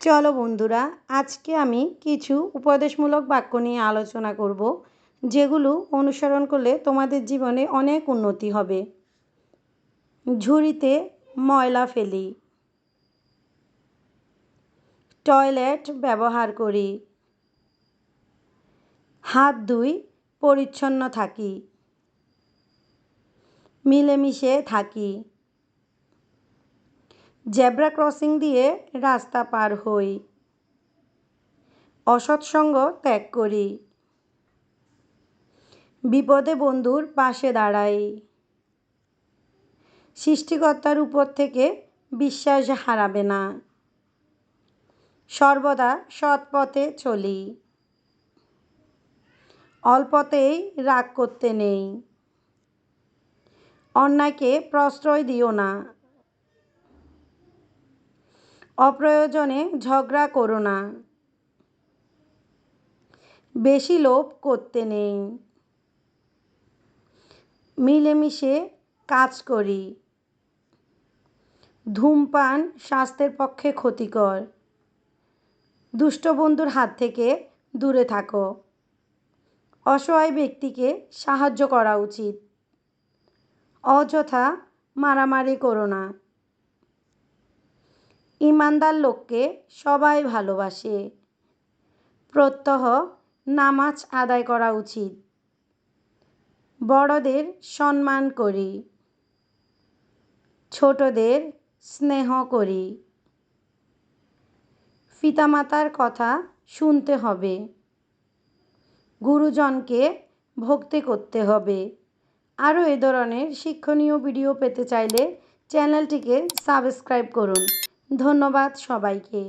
চলো বন্ধুরা, আজকে আমি কিছু উপদেশমূলক বাক্য নিয়ে আলোচনা করব, যেগুলো অনুসরণ করলে তোমাদের জীবনে অনেক উন্নতি হবে। ঝুড়িতে ময়লা ফেলি, টয়লেট ব্যবহার করি, হাত ধুই, পরিচ্ছন্ন থাকি, মিলেমিশে থাকি, জেব্রা ক্রসিং দিয়ে রাস্তা পার হই, অসৎসঙ্গ ত্যাগ করি, বিপদে বন্ধুর পাশে দাঁড়াই, সৃষ্টিকর্তার উপর থেকে বিশ্বাস হারাবে না, সর্বদা সৎ পথে চলি, অল্পতেই রাগ করতে নেই, অন্যায়কে প্রশ্রয় দিও না, অপ্রয়োজনে ঝগড়া করো না, বেশি লোভ করতে নেই, মিলেমিশে কাজ করি, ধূমপান স্বাস্থ্যের পক্ষে ক্ষতিকর, দুষ্ট বন্ধুর হাত থেকে দূরে থাকো, অসহায় ব্যক্তিকে সাহায্য করা উচিত, অযথা মারামারি করো না, ইমানদার লোককে সবাই ভালোবাসে, প্রত্যহ নামাজ আদায় করা উচিত, বড়দের সম্মান করি, ছোটদের স্নেহ করি, পিতামাতার কথা শুনতে হবে, গুরুজনকে ভক্তি করতে হবে। আরও এ ধরনের শিক্ষণীয় ভিডিও পেতে চাইলে চ্যানেলটিকে সাবস্ক্রাইব করুন। ধন্যবাদ সবাইকে।